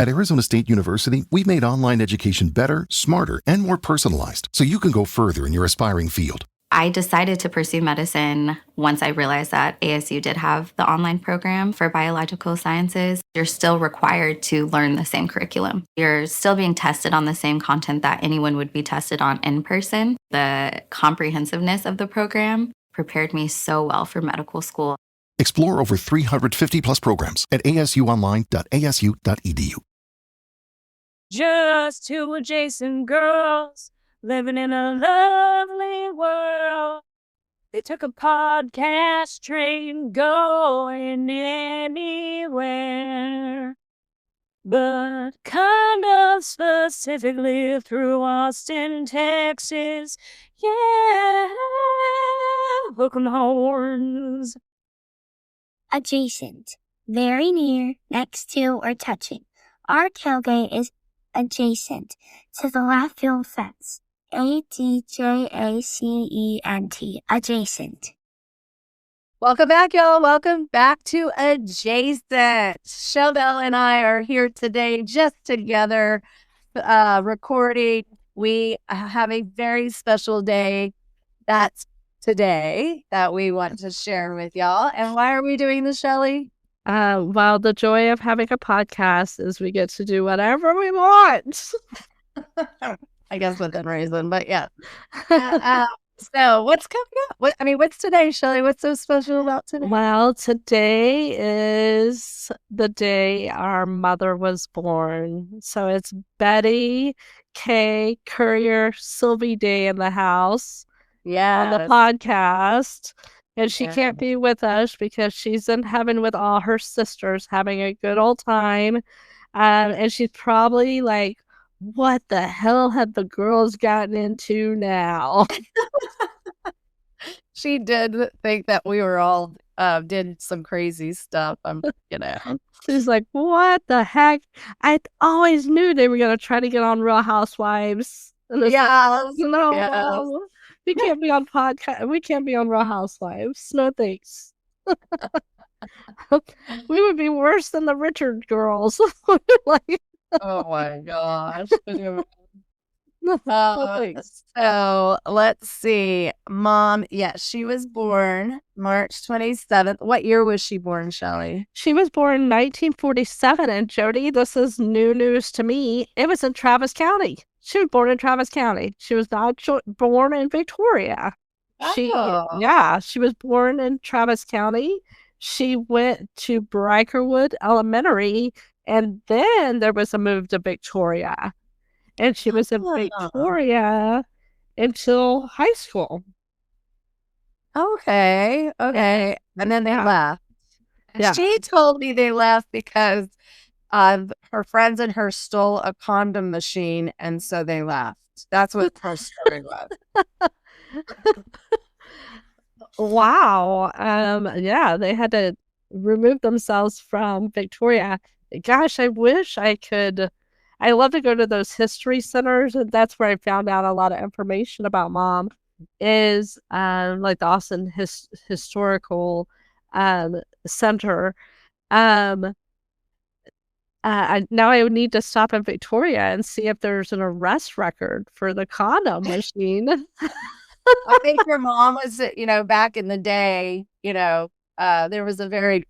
At Arizona State University, we've made online education better, smarter, and more personalized so you can go further in your aspiring field. I decided to pursue medicine once I realized that ASU did have the online program for biological sciences. You're still required to learn the same curriculum. You're still being tested on the same content that anyone would be tested on in person. The comprehensiveness of the program prepared me so well for medical school. Explore over 350 plus programs at asuonline.asu.edu. Just two adjacent girls living in a lovely world. They took a podcast train going anywhere, but kind of specifically through Austin, Texas. Yeah, hook 'em horns. Adjacent, very near, next to, or touching. Our tailgate is adjacent to the left field fence. ADJACENT, adjacent. Welcome back, y'all. Welcome back to Adjacent. Shelly and I are here today just together recording. We have a very special day that's today that we want to share with y'all. And why are we doing this, Shelly? Well, the joy of having a podcast is we get to do whatever we want. I guess within reason, but yeah. So what's coming up? What's today, Shelly? What's so special about today? Well, today is the day our mother was born. So it's Betty Kay Currier Silvey Day in the house. Yeah. On the podcast. And she can't be with us because she's in heaven with all her sisters having a good old time. And she's probably like, what the hell have the girls gotten into now? She did think that we were all did some crazy stuff. She's like, what the heck? I always knew they were going to try to get on Real Housewives. Yeah. No. We can't be on podcast. We can't be on Real Housewives. No thanks. We would be worse than the Richard girls. Like, oh my gosh. So let's see. Mom, yes, she was born March 27th. What year was she born, Shelly? She was born 1947. And Jody, this is new news to me. It was in Travis County. She was born in Travis County. She was not born in Victoria. She was born in Travis County. She went to Brikerwood Elementary, and then there was a move to Victoria. And she was in Victoria until high school. Okay. And then they left. Yeah. She told me they left because her friends and her stole a condom machine, and so they left. That's what her story was. Wow. Yeah, they had to remove themselves from Victoria. Gosh, I wish I could. I love to go to those history centers, and that's where I found out a lot of information about Mom. Is like the Austin Historical Center. Now I would need to stop in Victoria and see if there's an arrest record for the condom machine. I think your mom was, back in the day, there was a very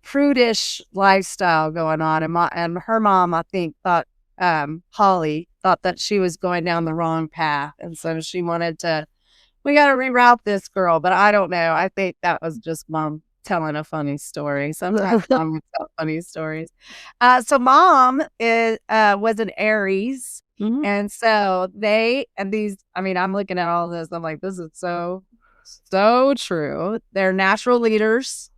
prudish lifestyle going on. And her mom, I think, thought, Holly, thought that she was going down the wrong path. And so she wanted we got to reroute this girl. But I don't know. I think that was just Mom telling a funny story. Sometimes Mom would tell funny stories. So Mom was an Aries. Mm-hmm. And so I'm looking at all this. I'm like, this is so true. They're natural leaders.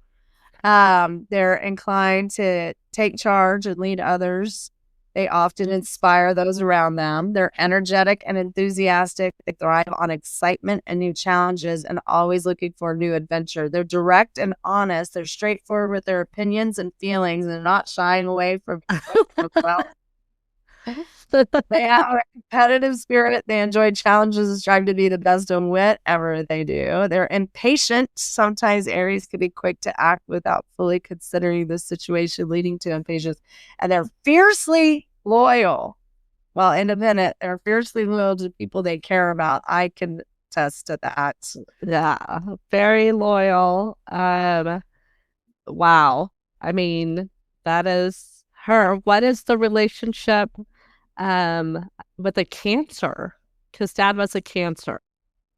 They're inclined to take charge and lead others. They often inspire those around them. They're energetic and enthusiastic. They thrive on excitement and new challenges and always looking for a new adventure. They're direct and honest. They're straightforward with their opinions and feelings and not shying away from well. They have a competitive spirit. They enjoy challenges and strive to be the best on whatever they do. They're impatient. Sometimes Aries can be quick to act without fully considering the situation, leading to impatience. And they're fiercely loyal. While independent, they're fiercely loyal to people they care about. I can attest to that. Yeah, very loyal. Wow. I mean, that is her. What is the relationship with a Cancer? Because Dad was a Cancer.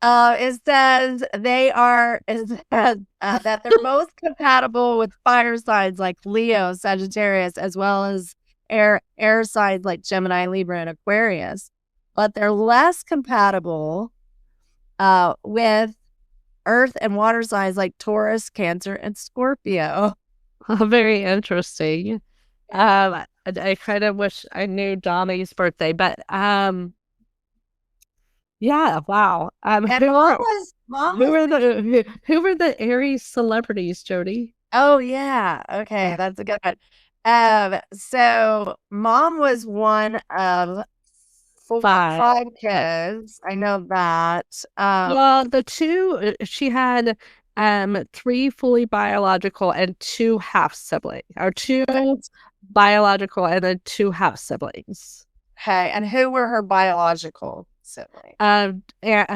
It says that they're most compatible with fire signs like Leo, Sagittarius, as well as air signs like Gemini, Libra, and Aquarius. But they're less compatible with earth and water signs like Taurus, Cancer, and Scorpio. Very interesting. I kind of wish I knew Donnie's birthday, but yeah, wow. And Who were the Aries celebrities, Jody? Oh yeah, okay, that's a good one. So Mom was one of five kids. I know that. Well, the two she had 3 fully biological and 2 half siblings, or 2 biological and then 2 half siblings. Okay, and who were her biological siblings?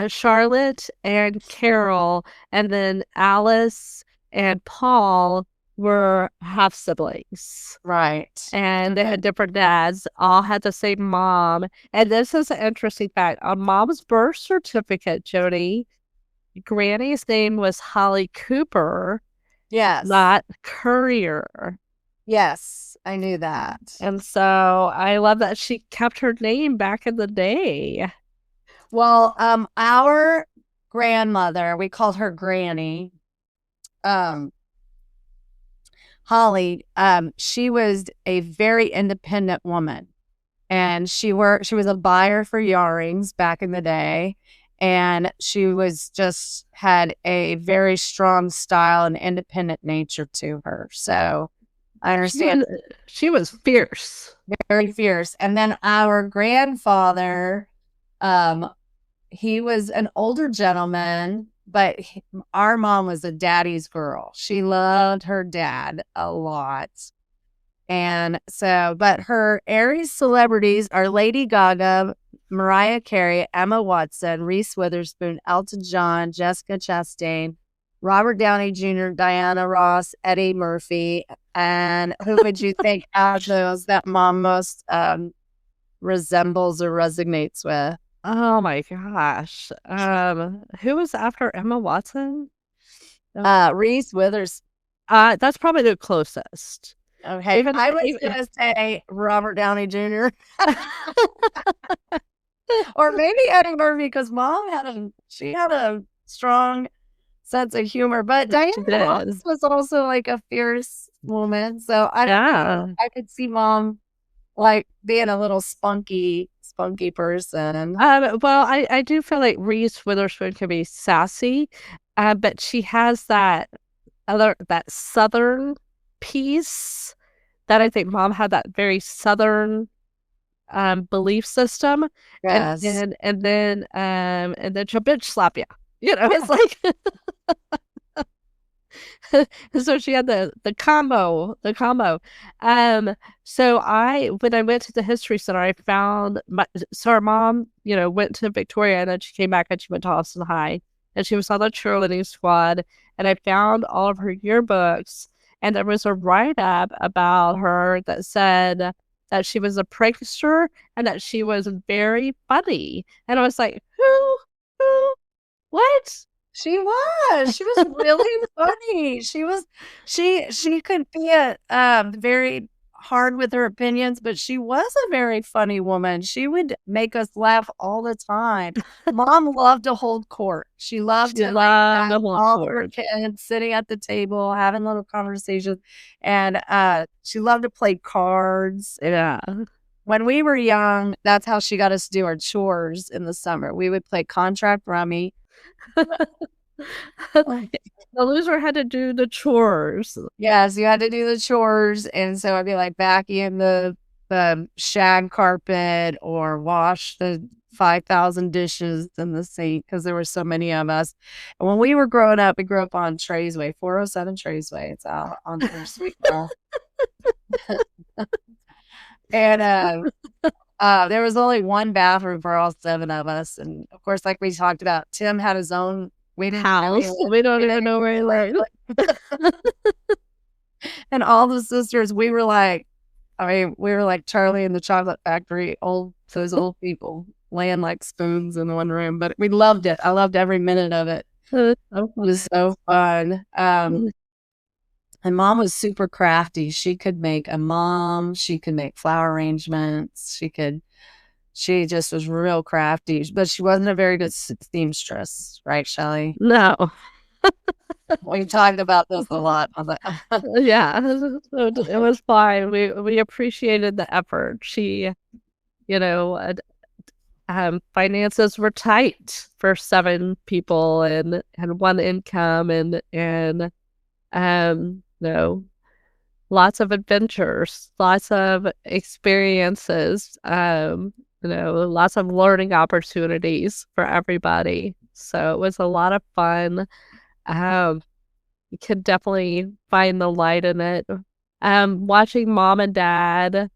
Charlotte and Carol, and then Alice and Paul were half siblings. Right. And they had different dads, all had the same mom. And this is an interesting fact. On Mom's birth certificate, Jody, Granny's name was Holly Cooper. Yes. Not Currier. Yes, I knew that. And so I love that she kept her name back in the day. Well, our grandmother, we called her Granny, Holly, she was a very independent woman, and she was a buyer for yarrings back in the day, and she was just had a very strong style and independent nature to her. So I understand. She was fierce. Very fierce. And then our grandfather, he was an older gentleman, but our mom was a daddy's girl. She loved her dad a lot. And so, but her Aries celebrities are Lady Gaga, Mariah Carey, Emma Watson, Reese Witherspoon, Elton John, Jessica Chastain, Robert Downey Jr., Diana Ross, Eddie Murphy. And who would you think out of those that Mom most resembles or resonates with? Oh my gosh. Who was after Emma Watson? Reese Witherspoon. That's probably the closest. Okay. I was gonna say Robert Downey Jr. Or maybe Eddie Murphy, because Mom had a strong sense of humor. But Diana Ross was also like a fierce woman. So I could see Mom like being a little spunky person. Well, I do feel like Reese Witherspoon can be sassy, but she has that Southern piece that I think Mom had, that very Southern belief system. Yes. And then she'll bitch slap you. You know, it's like so she had the combo. So when I went to the History Center, I found our mom, went to Victoria, and then she came back and she went to Austin High, and she was on the cheerleading squad, and I found all of her yearbooks, and there was a write-up about her that said that she was a prankster and that she was very funny. And I was like, who, what? She was really funny. She could be very hard with her opinions, but she was a very funny woman. She would make us laugh all the time. Mom loved to hold court. She loved to have all her kids sitting at the table, having little conversations. And she loved to play cards. Yeah. When we were young, that's how she got us to do our chores in the summer. We would play contract rummy. The loser had to do the chores. Yes, you had to do the chores, and so I'd be like vacuum the the shag carpet or wash the 5,000 dishes in the sink because there were so many of us. And when we were growing up, we grew up on Traysway, 407 Traysway. It's out on their Sweetgrass. And there was only one bathroom for all 7 of us. And of course, like we talked about, Tim had his own house. We don't even know where he lived. And all the sisters, we were like Charlie in the Chocolate Factory, those old people laying like spoons in one room. But we loved it. I loved every minute of it. It was so fun. And Mom was super crafty. She could make she could make flower arrangements. She just was real crafty, but she wasn't a very good seamstress, right, Shelly? No. We talked about this a lot. Yeah, so it was fine. We appreciated the effort. She, finances were tight for 7 people and 1 income and lots of adventures, lots of experiences, lots of learning opportunities for everybody. So it was a lot of fun. You could definitely find the light in it. Watching Mom and Dad,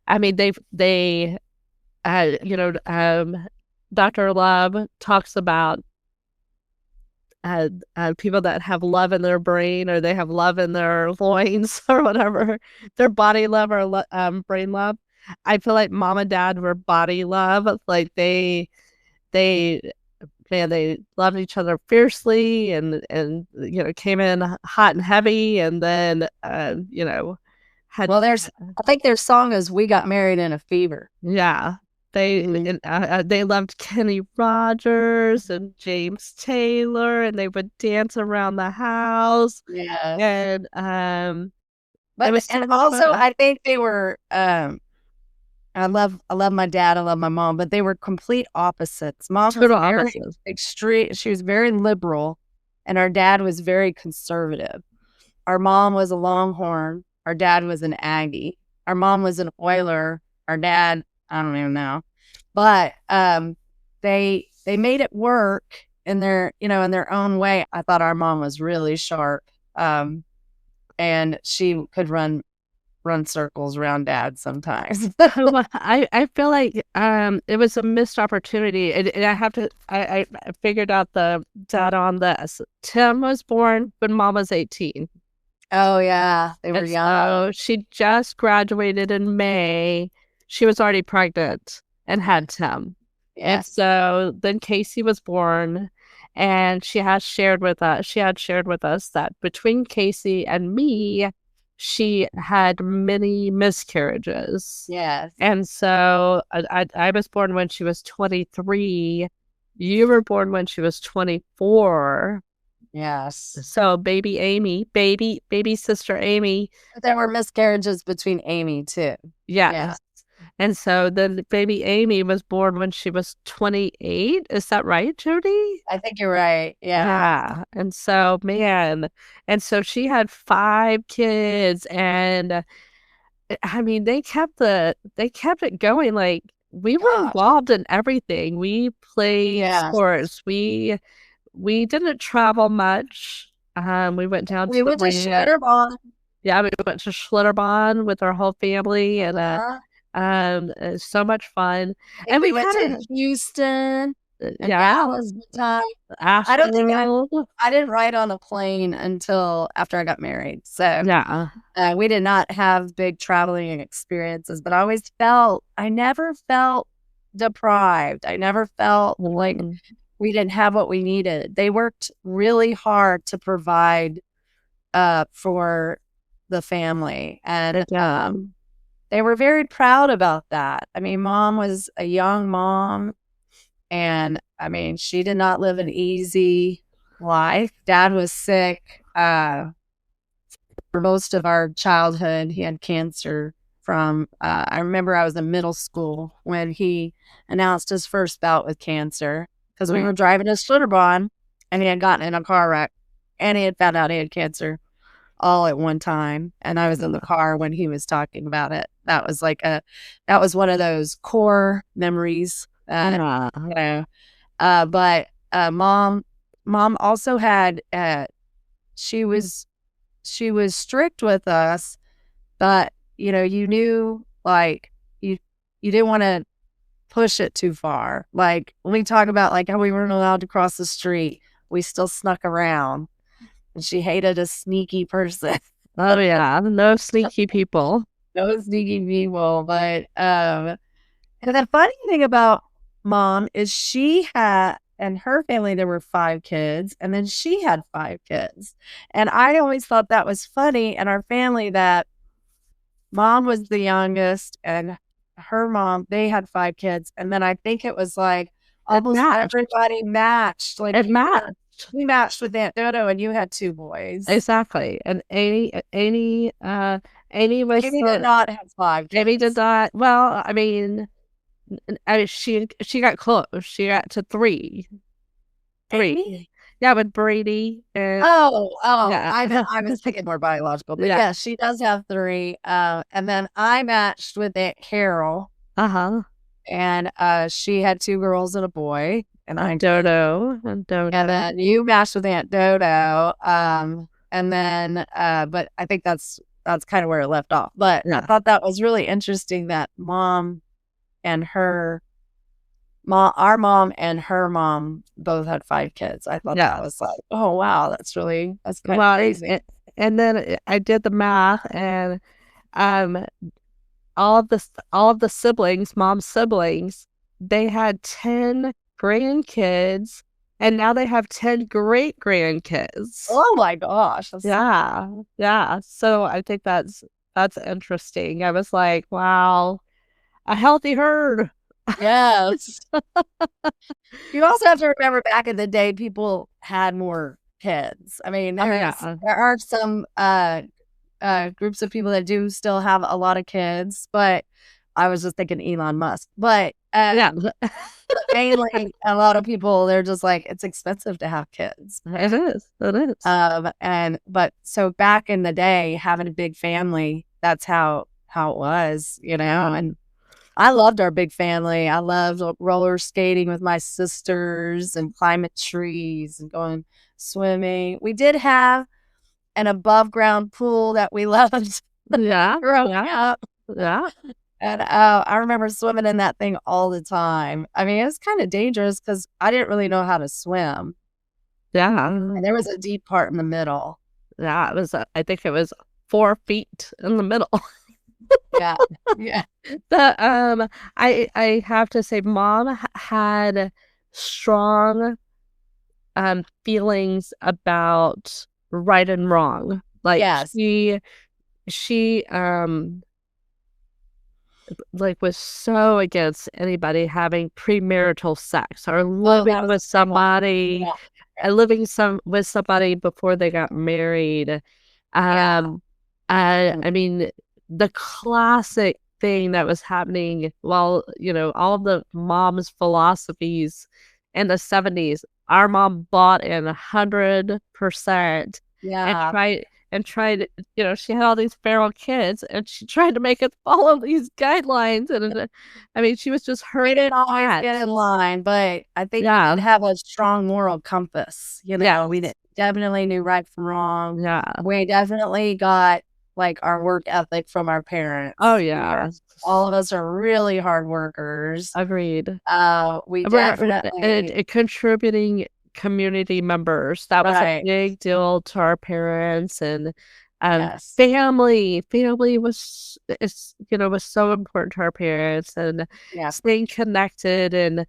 I mean, Dr. Love talks about people that have love in their brain or they have love in their loins or whatever, their body love or brain love. I feel like Mom and Dad were body love. Like they loved each other fiercely and came in hot and heavy, and then I think their song is "We Got Married in a Fever." Yeah, they loved Kenny Rogers and James Taylor, and they would dance around the house. Yeah, and also I think they were. I love my dad. I love my mom, but they were complete opposites. Mom was very extreme. She was very liberal, and our dad was very conservative. Our mom was a Longhorn. Our dad was an Aggie. Our mom was an Oiler. Our dad, I don't even know, but they made it work in their own way. I thought our mom was really sharp, and she could run circles around Dad sometimes. I feel like it was a missed opportunity, and I figured out the data on this. Tim was born when Mom was 18. Oh yeah, they were young. So she just graduated in May. She was already pregnant and had Tim. Yes. And so then Casey was born, and she had shared with us that between Casey and me, she had many miscarriages. Yes. And so I was born when she was 23. You were born when she was 24. Yes. So baby sister Amy. There were miscarriages between Amy too. Yes. And so then baby Amy was born when she was 28. Is that right, Jody? I think you're right. Yeah. And so, man, and so she had 5 kids, and I mean, they kept it going. Like, we were involved in everything. We played sports. We didn't travel much. We went down to Schlitterbahn. Yeah, we went to Schlitterbahn with our whole family, and so much fun. And we went to Houston. Yeah, that was the time. I don't think I didn't ride on a plane until after I got married. So yeah, we did not have big traveling experiences, but I never felt deprived. I never felt like we didn't have what we needed. They worked really hard to provide for the family, and they were very proud about that. I mean, Mom was a young mom, and I mean, she did not live an easy life. Dad was sick for most of our childhood. He had cancer from, I remember I was in middle school when he announced his first bout with cancer, because we were driving to Schlitterbahn, and he had gotten in a car wreck, and he had found out he had cancer all at one time. And I was in the car when he was talking about it. that was that was one of those core memories. Yeah. You know, but mom also had she was strict with us, but you know, you knew like you didn't want to push it too far. Like when we talk about like how we weren't allowed to cross the street, we still snuck around, and she hated a sneaky person. Oh yeah, no sneaky people. No sneaky people. But and the funny thing about mom is she had, and her family, there were 5 kids, and then she had 5 kids. And I always thought that was funny in our family that mom was the youngest and her mom, they had 5 kids. And then I think it was like almost matched. everybody matched. Like It matched. we matched with Aunt Dodo, and you had 2 boys. Exactly. And Amy was Amy did not have 5 kids. Amy did not. Well, I mean, she got close. She got to 3. 3. Amy? Yeah, with Brady and Yeah. yeah. I was thinking more biological, but Yeah. yeah, she does have 3. And then I matched with Aunt Carol, Uh-huh. and she had 2 girls and a boy, and I Dodo. and then you matched with Aunt Dodo, and then but I think that's kind of where it left off. But I Yeah. thought that was really interesting that mom and her mom and her mom both had 5 kids. I thought Yeah. that was like, oh wow, that's kind of Well, crazy. and then I did the math, and all of the siblings, mom's siblings, they had 10 grandkids, and now they have 10 great grandkids. Oh my gosh. Yeah, yeah. So I think that's interesting. I was like, wow, a healthy herd. Yes. You also have to remember back in the day, people had more kids. I mean, Oh, there yeah. are some groups of people that do still have a lot of kids, but I was just thinking Elon Musk. But Yeah, mainly, a lot of people, they're just like, it's expensive to have kids. it is. It is. But so back in the day, having a big family, that's how it was, you know. And I loved our big family. I loved roller skating with my sisters and climbing trees and going swimming. We did have an above ground pool that we loved Yeah, growing yeah, up. yeah. And I remember swimming in that thing all the time. I mean, it was kind of dangerous because I didn't really know how to swim. Yeah, And there was a deep part in the middle. yeah. It was. I think it was 4 feet in the middle. Yeah. Yeah. I have to say, mom had strong feelings about right and wrong. Like Yes. she like was so against anybody having premarital sex or living with somebody Yeah. with somebody before they got married. Yeah. I mean, the classic thing that was happening while, you know, all of the mom's philosophies in the 70s, our mom bought in 100% Yeah. and tried, you know, she had all these feral kids and she tried to make it follow these guidelines. And I mean, she was just We hurt. didn't always get in line, but I think Yeah. we have a strong moral compass. You know, Yeah. we definitely knew right from wrong. Yeah. We definitely got like our work ethic from our parents. Oh, yeah. All of us are really hard workers. Agreed. We We're definitely contributing community members. That was a Right. big deal to our parents, and Yes. family was so important to our parents, and Yeah. staying connected and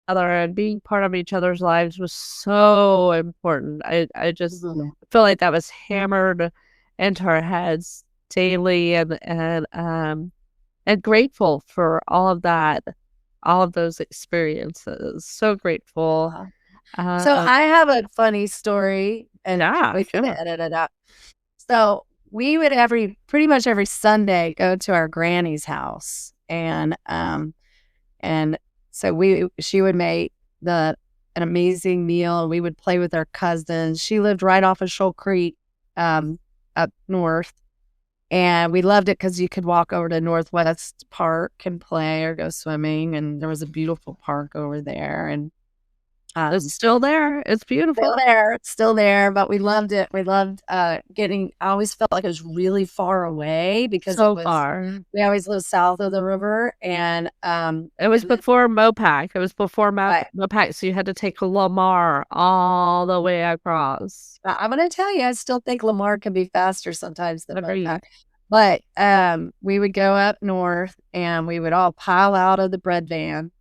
other and being part of each other's lives was so important. I just Mhm. feel like that was hammered into our heads daily, and grateful for all of that, all of those experiences. So grateful. So I have a funny story, and Yeah, we can sure. edit it out. So we would pretty much every Sunday go to our granny's house, and so she would make an amazing meal. We would play with our cousins. She lived right off of Shoal Creek, up north, And we loved it because you could walk over to Northwest Park and play or go swimming. And there was a beautiful park over there. And It's still there. It's beautiful. Still there, but we loved it. We loved I always felt like it was really far away because So far. we always lived south of the river, and It was before Mopac. It was before Right. Mopac, so you had to take Lamar all the way across. I'm gonna tell you, I still think Lamar can be faster sometimes than Agreed. Mopac. But we would go up north and we would all pile out of the bread van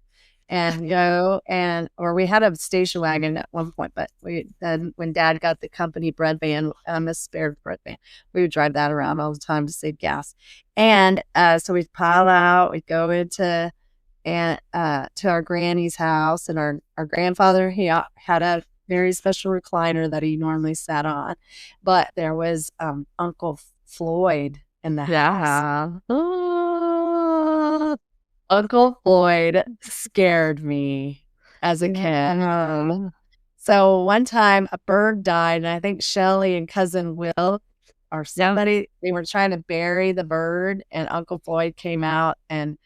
and go or we had a station wagon at one point, but then when Dad got the company bread van, a spare bread van, we would drive that around all the time to save gas. And so we'd pile out, we'd go into to our granny's house, and our grandfather, he had a very special recliner that he normally sat on, but there was Uncle Floyd in the house. Yeah. Oh, Uncle Floyd scared me as a kid. So one time a bird died, and I think Shelly and cousin Will or somebody, they were trying to bury the bird, and Uncle Floyd came out, and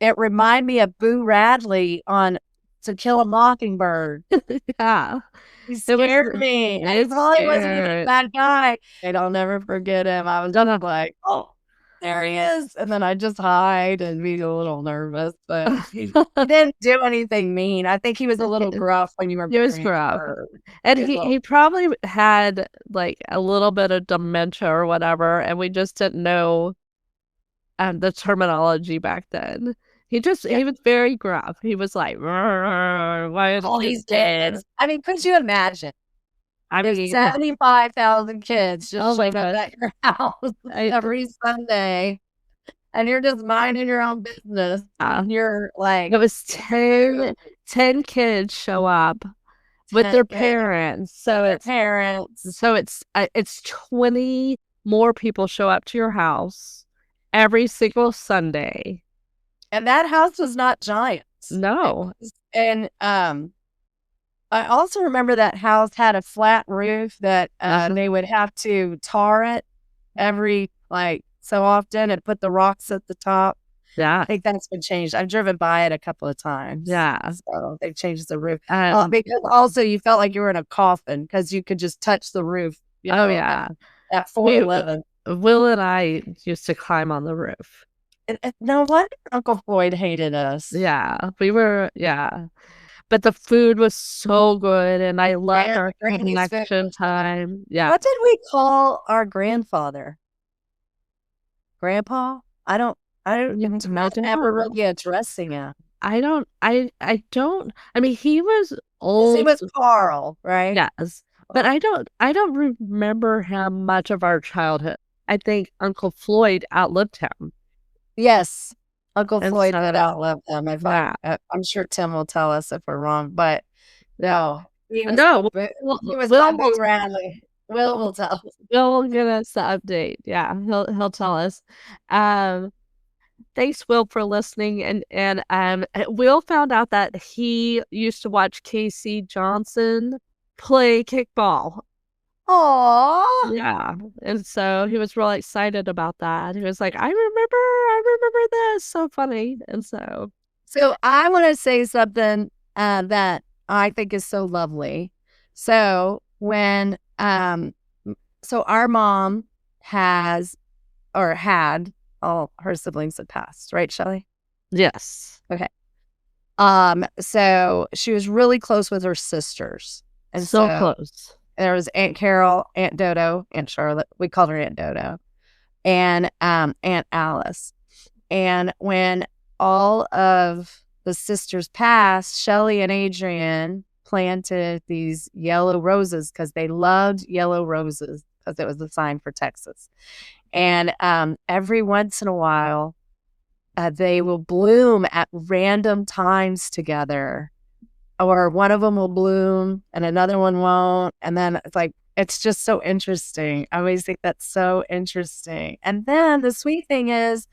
it reminded me of Boo Radley on To Kill a Mockingbird. yeah. He scared me. I probably wasn't even that guy. And I'll never forget him. I was just like, oh, there he is. And then I just hide and be a little nervous. But he didn't do anything mean. I think he was a little gruff when you were. He was gruff. And he probably had like a little bit of dementia or whatever, and we just didn't know the terminology back then. He was very gruff. He was like, why is he's dead. I mean, could you imagine? I mean, 75,000 kids just my showed up at your house every Sunday, and you're just minding your own business. You're like, it was 10 kids show up with their parents. So it's 20 more people show up to your house every single Sunday. And that house was not giant. No. And I also remember that house had a flat roof that they would have to tar it every so often and put the rocks at the top. Yeah. I think that's been changed. I've driven by it a couple of times. Yeah. So they changed the roof. Because also you felt like you were in a coffin because you could just touch the roof. Yeah. At 411. Will and I used to climb on the roof. No wonder Uncle Floyd hated us. Yeah, we were, but the food was so good, and I loved our connection time. Yeah. What did we call our grandfather? Grandpa? I don't ever really addressing him. I don't. I mean, he was old. He was Carl, right? Yes, but I don't remember him much of our childhood. I think Uncle Floyd outlived him. Yes, Uncle Floyd had outlived them. I'm sure Tim will tell us if we're wrong, but no. He was Will Bradley. Will will tell us. Will will give us the update. Yeah, he'll tell us. Thanks, Will, for listening. And Will found out that he used to watch Casey Johnson play kickball. Aww. Yeah. And so he was really excited about that. He was like, I remember this. So funny. And so I want to say something that I think is so lovely. So when our mom had all her siblings had passed, right, Shelly? yes. Okay. So she was really close with her sisters. And so close. There was Aunt Carol, Aunt Dodo, Aunt Charlotte. We called her Aunt Dodo. And Aunt Alice. And when all of the sisters passed, Shelly and Adrian planted these yellow roses because they loved yellow roses because it was a sign for Texas. And every once in a while, they will bloom at random times together. Or one of them will bloom and another one won't. And then it's just so interesting. I always think that's so interesting. And then the sweet thing is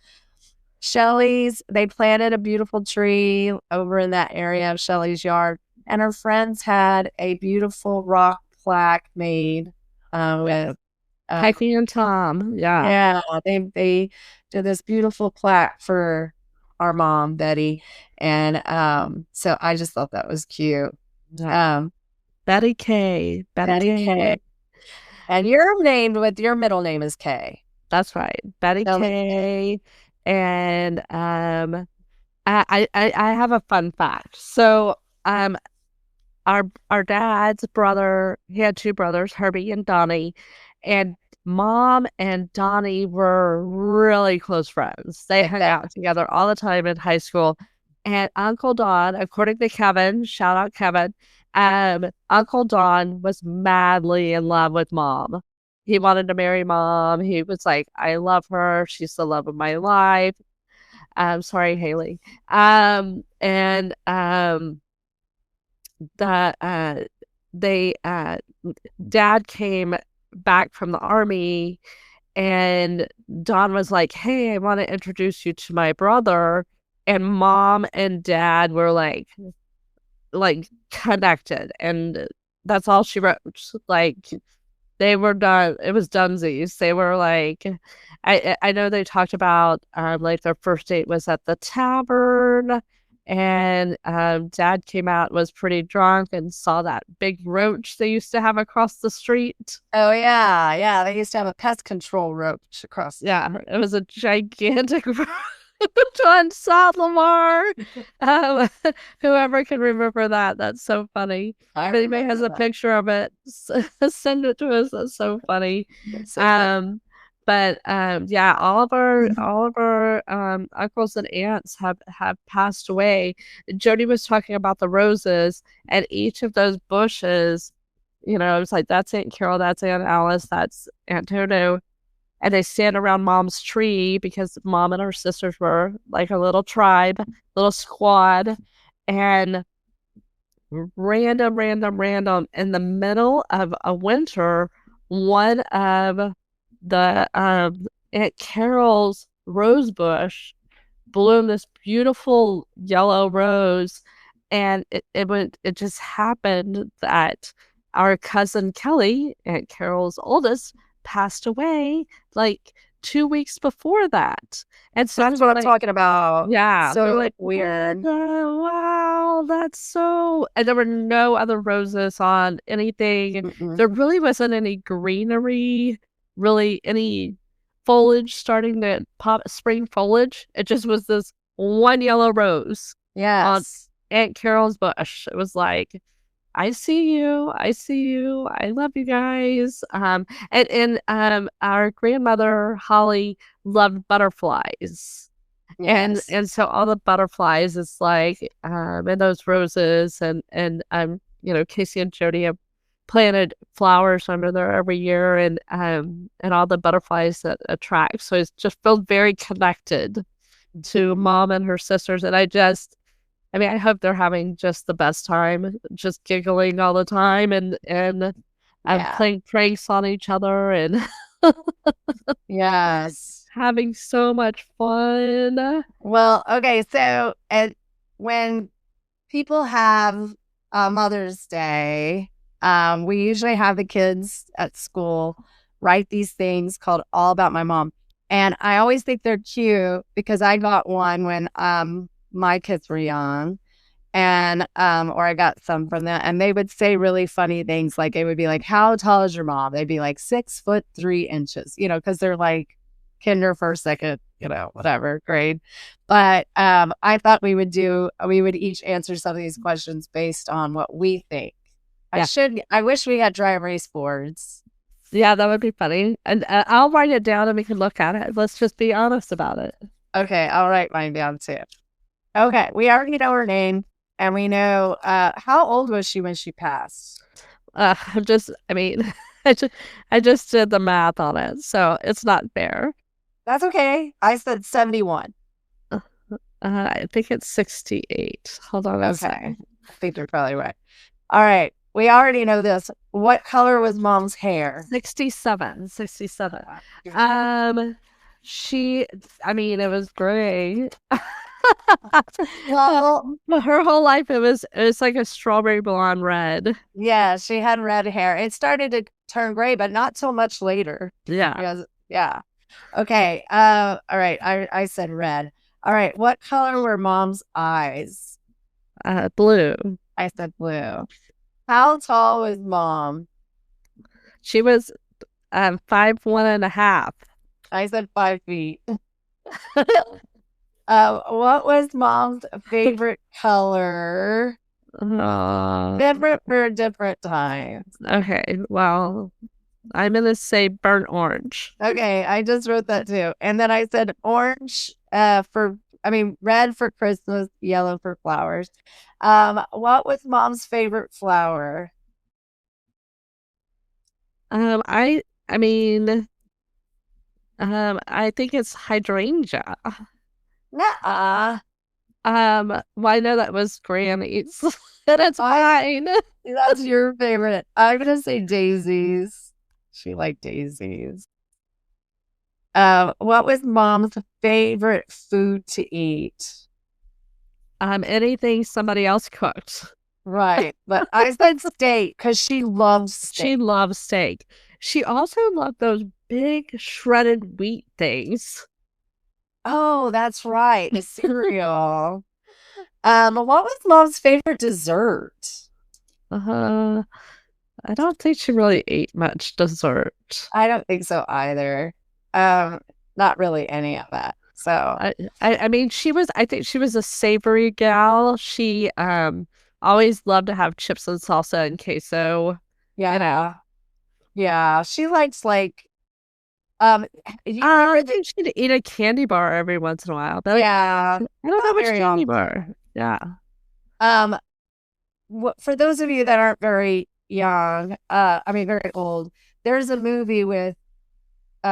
they planted a beautiful tree over in that area of Shelly's yard. And her friends had a beautiful rock plaque made with Peggy and Tom. Yeah. Yeah, they did this beautiful plaque for our mom, Betty. And so I just thought that was cute. Betty Kay. Betty Kay. And you're named with your middle name is Kay. That's right. Betty Kay. And I have a fun fact. So our dad's brother, he had two brothers, Herbie and Donnie, and Mom and Donnie were really close friends. They hung out together all the time in high school. And Uncle Don, according to Kevin, shout out Kevin, Uncle Don was madly in love with Mom. He wanted to marry Mom. He was like, I love her. She's the love of my life. Sorry, Haley. Dad came back from the army, and Don was like, hey, I want to introduce you to my brother. And Mom and Dad were like connected, and that's all she wrote. Like, they were done. It was dunsies. They were like, I know they talked about like their first date was at the tavern, and Dad came out, was pretty drunk, and saw that big roach they used to have across the street. Oh yeah, they used to have a pest control roach across. Yeah, it was a gigantic roach on South Lamar. Whoever can remember that, that's so funny. If anybody has a picture of it, send it to us. That's so funny. Yeah, all of our uncles and aunts have passed away. Jody was talking about the roses, and each of those bushes, you know, it's like, that's Aunt Carol, that's Aunt Alice, that's Aunt Toto. And they stand around Mom's tree because Mom and her sisters were like a little tribe, little squad. And random, in the middle of a winter, one of the Aunt Carol's rose bush bloomed this beautiful yellow rose. And it just happened that our cousin Kelly, Aunt Carol's oldest, passed away like 2 weeks before that. And so that's what I'm talking about. Yeah. So like weird. Wow, that's so. And there were no other roses on anything. Mm-mm. There really wasn't any greenery, really any foliage starting to pop, spring foliage. It just was this one yellow rose. Yes. On Aunt Carol's bush. It was like, I see you. I love you guys. And our grandmother Holly loved butterflies. Yes. And so all the butterflies is like and those roses and you know, Casey and Jody have planted flowers under there every year, and all the butterflies that attract. So it's just felt very connected to Mom and her sisters. And I hope they're having just the best time, just giggling all the time and playing pranks on each other and yes, having so much fun. Well, okay, so when people have Mother's Day, we usually have the kids at school write these things called All About My Mom. And I always think they're cute because I got one when my kids were young, and or I got some from them, and they would say really funny things. Like, it would be like, how tall is your mom? They'd be like 6'3", you know, because they're like kinder, first, second, you know, whatever grade. But I thought we would each answer some of these questions based on what we think. Yeah. I wish we had dry erase boards. Yeah, that would be funny. And I'll write it down and we can look at it. Let's just be honest about it. Okay, I'll write mine down too. Okay, we already know her name, and we know how old was she when she passed? I just did the math on it, so it's not fair. That's okay. I said 71. I think it's 68. Hold on a second. I think you're probably right. All right. We already know this. What color was Mom's hair? 67. It was gray. Well, her whole life it was like a strawberry blonde red. Yeah, she had red hair. It started turn gray, but not till much later. Yeah. Because, yeah. Okay. All right. I said red. All right. What color were mom's eyes? Blue. I said blue. How tall was mom? She was 5'1.5". I said 5 feet. What was mom's favorite color? Different for different times. Okay, well, I'm gonna say burnt orange. Okay, I just wrote that too. And then I said orange red for Christmas, yellow for flowers. What was mom's favorite flower? I mean, I think it's hydrangea. Nuh-uh. Well, I know that was Granny's. And it's fine. That's your favorite. I'm gonna say daisies. She liked daisies. What was mom's favorite food to eat? Anything somebody else cooked. Right, but I said steak because she loves steak. She loves steak. She also loved those big shredded wheat things. Oh, that's right. The cereal. What was mom's favorite dessert? I don't think she really ate much dessert. I don't think so either. Not really any of that. So I mean, I think she was a savory gal. She always loved to have chips and salsa and queso. yeah. Yeah. She likes I think she'd eat a candy bar every once in a while. But yeah. I don't know which candy bar. Yeah. For those of you that aren't very young, very old, there's a movie with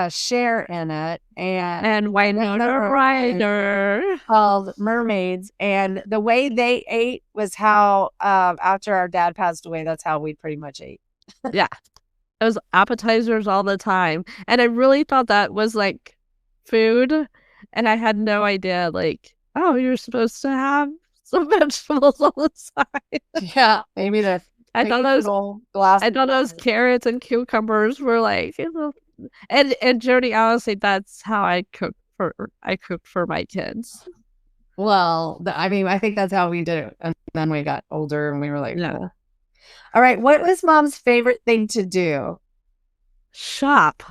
Cher in it and Winona Ryder called Mermaids, and the way they ate was how after our dad passed away, that's how we pretty much ate. Yeah, it was appetizers all the time, and I really thought that was like food, and I had no idea oh, you're supposed to have some vegetables on the side. Yeah, maybe I thought those carrots and cucumbers were and Jody, honestly, that's how I cooked for my kids. Well, I think that's how we did it, and then we got older and we were like, yeah. Cool. All right, what was mom's favorite thing to do? Shop.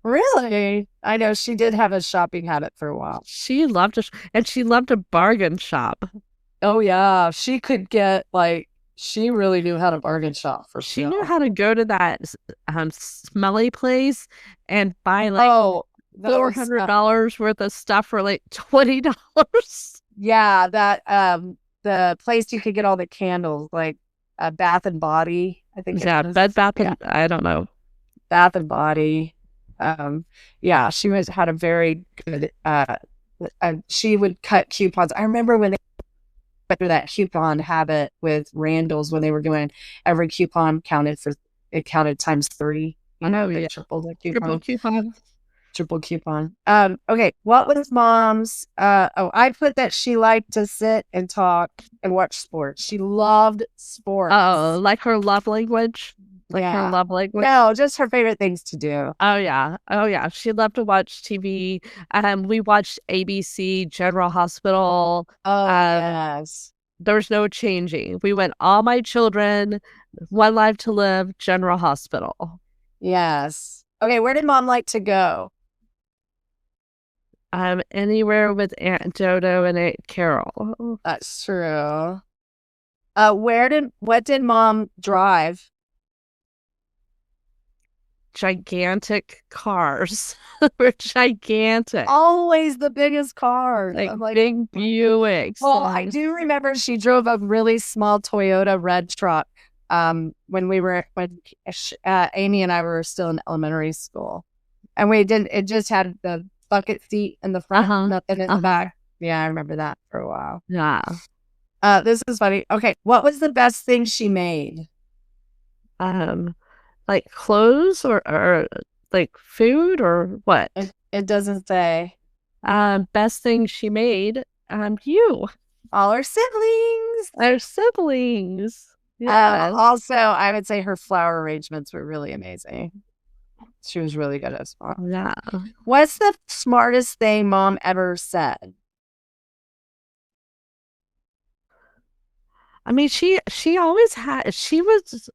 Really? I know she did have a shopping habit for a while. She loved and she loved to bargain shop. Oh yeah, she could get she really knew how to bargain shop for She knew how to go to that smelly place and buy $400 worth of stuff for $20. Yeah, that the place you could get all the candles, Bath and Body, I think. Yeah, Bed Bath and I don't know. Bath and Body. Yeah, she had a very good. She would cut coupons. I remember when they through that coupon habit with Randall's when they were doing every coupon counted times 3. I know, yeah. Triple coupon. Okay, what was mom's I put that she liked to sit and talk and watch sports. She loved sports. Oh, like her love language? Her love language? No, just her favorite things to do. Oh yeah. She loved to watch TV. We watched ABC, General Hospital. Oh yes. There's no changing. We went All My Children, One Life to Live, General Hospital. Yes. Okay, where did mom like to go? Anywhere with Aunt Dodo and Aunt Carol. That's true. What did mom drive? Gigantic cars. We're gigantic. Always the biggest cars. Big Buicks. Well, I do remember she drove a really small Toyota red truck when Amy and I were still in elementary school. And it just had the bucket seat in the front, nothing in the back. Yeah, I remember that for a while. Yeah. This is funny. Okay, what was the best thing she made? Clothes or food or what? It doesn't say. Best thing she made. You. All our siblings. Our siblings. Yeah. Also, I would say her flower arrangements were really amazing. She was really good as well. Yeah. What's the smartest thing mom ever said? I mean, she always had. She was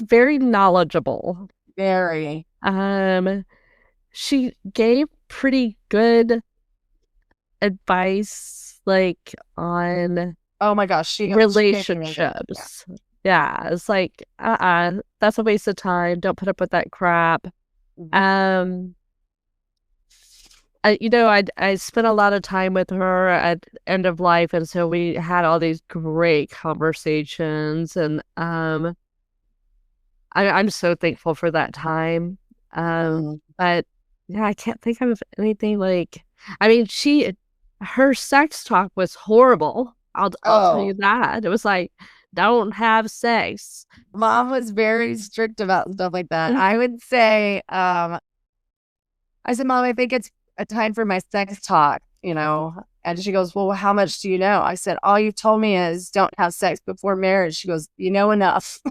very knowledgeable. Very. She gave pretty good advice, like on Oh my gosh, she relationships. Yeah, it's like, that's a waste of time. Don't put up with that crap. Mhm. I spent a lot of time with her at end of life, and so we had all these great conversations, and I'm so thankful for that time. But yeah, I can't think of anything like. I mean, her sex talk was horrible. I'll tell you that. It was like, don't have sex. Mom was very strict about stuff like that. I would say, I said, Mom, I think it's a time for my sex talk, And she goes, well, how much do you know? I said, all you told me is don't have sex before marriage. She goes, you know enough.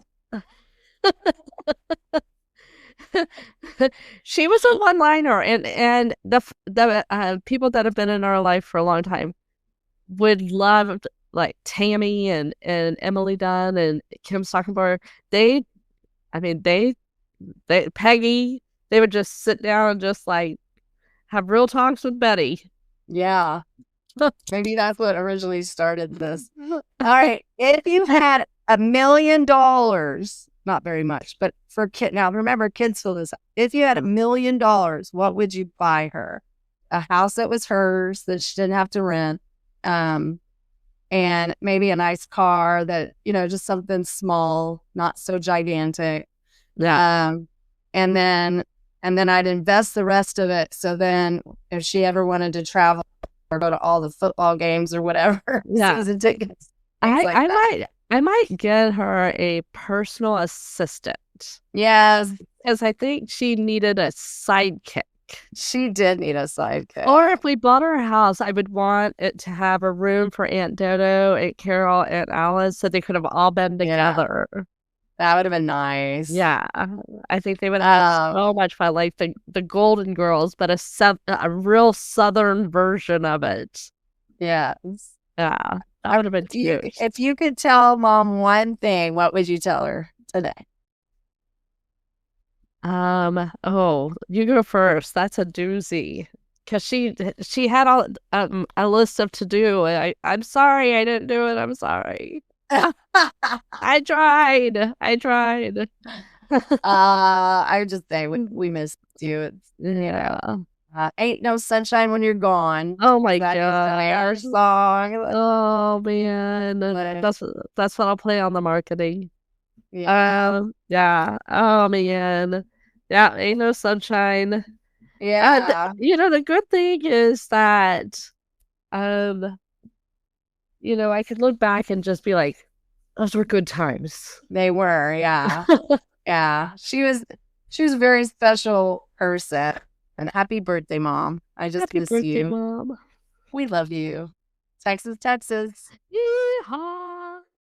She was a one-liner, and the people that have been in our life for a long time would love, like Tammy and Emily Dunn and Kim Stockenberg. Peggy, they would just sit down and just like have real talks with Betty. Yeah. Maybe that's what originally started this. All right. If you had $1 million, not very much, but for kid, now remember, kids feel this. If you had $1 million, what would you buy her? A house that was hers that she didn't have to rent, and maybe a nice car that just something small, not so gigantic. Yeah. And then I'd invest the rest of it. So then, if she ever wanted to travel or go to all the football games or whatever, season tickets, I might get her a personal assistant. Yes, because I think she needed a sidekick. She did need a sidekick. Or if we bought her a house, I would want it to have a room for Aunt Dodo, Aunt Carol, Aunt Alice, so they could have all been together. Yeah. That would have been nice. Yeah, I think they would have so much fun, like the Golden Girls, but a real Southern version of it. Yes. Yeah, that would have been cute. If you could tell Mom one thing, what would you tell her today? You go first. That's a doozy. Because she had all a list of to do. I'm sorry I didn't do it. I'm sorry. I tried. I just say we missed you. It's ain't no sunshine when you're gone. Oh my God, our song. Oh man, that's what I'll play on the marketing. Yeah. Yeah. Oh man. Yeah, ain't no sunshine. Yeah. The good thing is that I could look back and just be like, those were good times. They were, yeah. Yeah. She was a very special person. And happy birthday, Mom. I just Happy miss birthday, you. Mom. We love you. Texas. Yeehaw.